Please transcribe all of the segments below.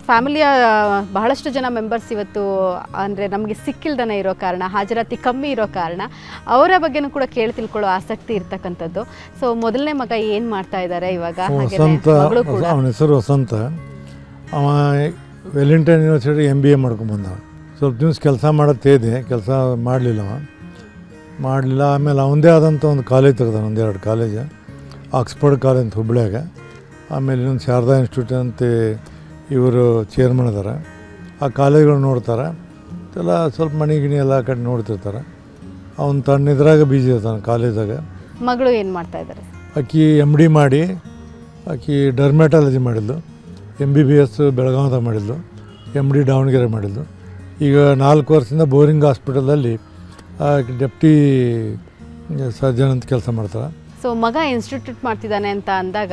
ಫ್ಯಾಮಿಲಿಯ ಬಹಳಷ್ಟು ಜನ ಮೆಂಬರ್ಸ್ ಇವತ್ತು ಅಂದರೆ ನಮಗೆ ಸಿಕ್ಕಿಲ್ದನೇ ಇರೋ ಕಾರಣ, ಹಾಜರಾತಿ ಕಮ್ಮಿ ಇರೋ ಕಾರಣ ಅವರ ಬಗ್ಗೆನೂ ಕೂಡ ಕೇಳಿ ತಿಳ್ಕೊಳ್ಳೋ ಆಸಕ್ತಿ ಇರ್ತಕ್ಕಂಥದ್ದು. ಸೊ ಮೊದಲನೇ ಮಗ ಏನು ಮಾಡ್ತಾ ಇದ್ದಾರೆ ಇವಾಗ? ವಸಂತ, ಅವನ ಹೆಸರು ವಸಂತ. ಅವ ವೆಲ್ಲಿಂಗ್ಟನ್ ಯೂನಿವರ್ಸಿಟಿ MBA ಮಾಡ್ಕೊಂಬಂದ. ಸ್ವಲ್ಪ ದಿವಸ ಕೆಲಸ ಮಾಡುತ್ತೇ ಇದೆ, ಕೆಲಸ ಮಾಡಲಿಲ್ಲ. ಆಮೇಲೆ ಅವನದೇ ಆದಂಥ ಒಂದು ಕಾಲೇಜ್ ತೆಗೆದ, ಒಂದೆರಡು ಕಾಲೇಜ್. ಆಕ್ಸ್ಫರ್ಡ್ ಕಾಲೇಜ್ ಅಂತ ಹುಬ್ಳ್ಯಾಗ, ಆಮೇಲೆ ಇನ್ನೊಂದು ಶಾರದಾ ಇನ್ಸ್ಟಿಟ್ಯೂಟ್ ಅಂತ ಇವರು ಚೇರ್ಮನ್ ಅದಾರ. ಆ ಕಾಲೇಜ್ಗಳು ನೋಡ್ತಾರೆ ಎಲ್ಲ, ಸ್ವಲ್ಪ ಮನೆ ಗಿಣಿ ಎಲ್ಲ ಕಡೆ ನೋಡ್ತಿರ್ತಾರೆ. ಅವ್ನು ತನ್ನ ಇದ್ರಾಗ ಬೀಜಿ ಇರ್ತಾನೆ ಕಾಲೇಜಾಗ. ಮಗಳು ಏನು ಮಾಡ್ತಾ ಇದ್ದಾರೆ? ಆಕಿ MD ಮಾಡಿ, ಆಕಿ ಡರ್ಮೆಟಾಲಜಿ ಮಾಡಿದ್ಲು. MBBS ಬೆಳಗಾವ್ದಾಗ ಮಾಡಿದ್ಲು, MD ದಾವಣಗೆರೆ ಮಾಡಿದ್ಲು. ಈಗ 4 ವರ್ಷದಿಂದ ಬೋರಿಂಗ್ ಹಾಸ್ಪಿಟಲಲ್ಲಿ ಡೆಪ್ಟಿ ಸರ್ಜನ್ ಅಂತ ಕೆಲಸ ಮಾಡ್ತಾರೆ. ಸೊ ಮಗ ಇನ್ಸ್ಟಿಟ್ಯೂಟ್ ಮಾಡ್ತಿದ್ದಾನೆ ಅಂತ ಅಂದಾಗ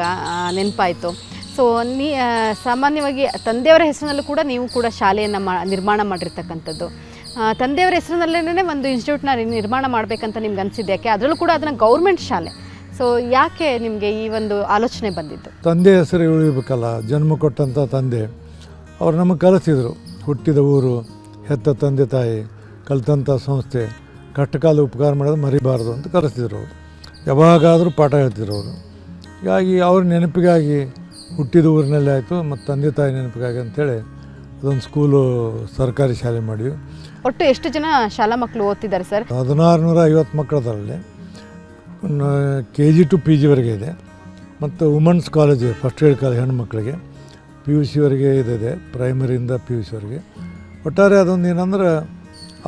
ನೆನಪಾಯಿತು. ಸೊ ಸಾಮಾನ್ಯವಾಗಿ ತಂದೆಯವರ ಹೆಸರಿನಲ್ಲೂ ಕೂಡ ನೀವು ಕೂಡ ಶಾಲೆಯನ್ನು ನಿರ್ಮಾಣ ಮಾಡಿರ್ತಕ್ಕಂಥದ್ದು. ತಂದೆಯವರ ಹೆಸರಿನಲ್ಲೇ ಒಂದು ಇನ್ಸ್ಟಿಟ್ಯೂಟ್ನ ನಿರ್ಮಾಣ ಮಾಡಬೇಕಂತ ನಿಮ್ಗೆ ಅನಿಸಿದ್ದು ಯಾಕೆ? ಅದರಲ್ಲೂ ಕೂಡ ಅದನ್ನು ಗೌರ್ಮೆಂಟ್ ಶಾಲೆ. ಸೊ ಯಾಕೆ ನಿಮಗೆ ಈ ಒಂದು ಆಲೋಚನೆ ಬಂದಿದ್ದು? ತಂದೆ ಹೆಸರು ಉಳಿಬೇಕಲ್ಲ, ಜನ್ಮ ಕೊಟ್ಟಂಥ ತಂದೆ ಅವ್ರು ನಮಗೆ ಕಲಿಸಿದರು. ಹುಟ್ಟಿದ ಊರು, ಹೆತ್ತ ತಂದೆ ತಾಯಿ, ಕಲಿತಂಥ ಸಂಸ್ಥೆ, ಕಷ್ಟಕಾಲ ಉಪಕಾರ ಮಾಡೋದು ಮರಿಬಾರ್ದು ಅಂತ ಕಲಿಸ್ತಿದ್ರು ಅವರು. ಯಾವಾಗಾದರೂ ಪಾಠ ಹೇಳ್ತಿದ್ರು ಅವರು. ಹೀಗಾಗಿ ಅವ್ರ ನೆನಪಿಗಾಗಿ ಹುಟ್ಟಿದ ಊರಿನಲ್ಲೇ ಆಯಿತು, ಮತ್ತು ತಂದೆ ತಾಯಿ ನೆನಪಿಗಾಗಿ ಅಂಥೇಳಿ ಅದೊಂದು ಸ್ಕೂಲು, ಸರ್ಕಾರಿ ಶಾಲೆ ಮಾಡಿದ್ವಿ. ಒಟ್ಟು ಎಷ್ಟು ಜನ ಶಾಲಾ ಮಕ್ಕಳು ಓದ್ತಿದ್ದಾರೆ ಸರ್? 1650 ಮಕ್ಕಳು ಅದರಲ್ಲಿ. KG to PGವರೆಗೆ ಇದೆ. ಮತ್ತು women's college, first aid college ಹೆಣ್ಣುಮಕ್ಕಳಿಗೆ, PUCವರೆಗೆ ಇದೆ, ಪ್ರೈಮರಿಯಿಂದ PUCವರೆಗೆ. ಒಟ್ಟಾರೆ ಅದೊಂದು ಏನಂದ್ರೆ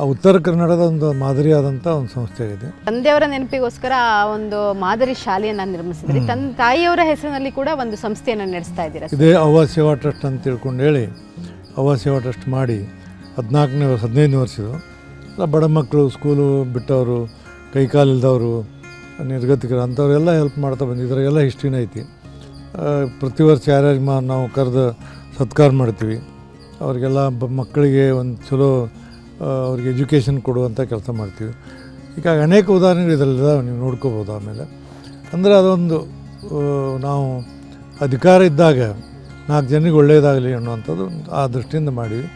ಆ ಉತ್ತರ ಕನ್ನಡದ ಒಂದು ಮಾದರಿಯಾದಂಥ ಒಂದು ಸಂಸ್ಥೆ ಆಗಿದೆ. ತಂದೆಯವರ ನೆನಪಿಗೋಸ್ಕರ ಆ ಒಂದು ಮಾದರಿ ಶಾಲೆಯನ್ನು ನಿರ್ಮಿಸಿದ್ರಿ. ತಾಯಿಯವರ ಹೆಸರಿನಲ್ಲಿ ಕೂಡ ಒಂದು ಸಂಸ್ಥೆಯನ್ನು ನಡೆಸ್ತಾ ಇದ್ದೀರಾ. ಇದೇ ಅವ್ವ ಸೇವಾ ಟ್ರಸ್ಟ್ ಅಂತ ತಿಳ್ಕೊಂಡು ಹೇಳಿ ಅವ್ವ ಸೇವಾ ಟ್ರಸ್ಟ್ ಮಾಡಿ 15 ವರ್ಷದ್ದು ಎಲ್ಲ ಬಡ ಮಕ್ಕಳು, ಸ್ಕೂಲು ಬಿಟ್ಟವರು, ಕೈಕಾಲಿಲ್ದವರು, ನಿರ್ಗತಿಕರು ಅಂಥವರೆಲ್ಲ ಹೆಲ್ಪ್ ಮಾಡ್ತಾ ಬಂದಿದ್ದಾರೆ. ಎಲ್ಲ ಹಿಸ್ಟ್ರಿನೇ ಐತಿ. ಪ್ರತಿ ವರ್ಷ ಯಾರ್ಯಾರಿಗೆ ನಾವು ಕರೆದು ಸತ್ಕಾರ ಮಾಡ್ತೀವಿ. ಅವರಿಗೆಲ್ಲ ಮಕ್ಕಳಿಗೆ ಒಂದು ಚಲೋ ಅವ್ರಿಗೆ ಎಜುಕೇಷನ್ ಕೊಡುವಂಥ ಕೆಲಸ ಮಾಡ್ತೀವಿ. ಈಗ ಅನೇಕ ಉದಾಹರಣೆಗಳು ಇದರಲ್ಲಿದ್ದಾವೆ, ನೀವು ನೋಡ್ಕೋಬೋದು. ಆಮೇಲೆ ಅಂದರೆ ಅದೊಂದು ನಾವು ಅಧಿಕಾರ ಇದ್ದಾಗ 4 ಜನರಿಗೆ ಒಳ್ಳೆಯದಾಗಲಿ ಅನ್ನುವಂಥದ್ದು ಆ ದೃಷ್ಟಿಯಿಂದ ಮಾಡಿವಿ.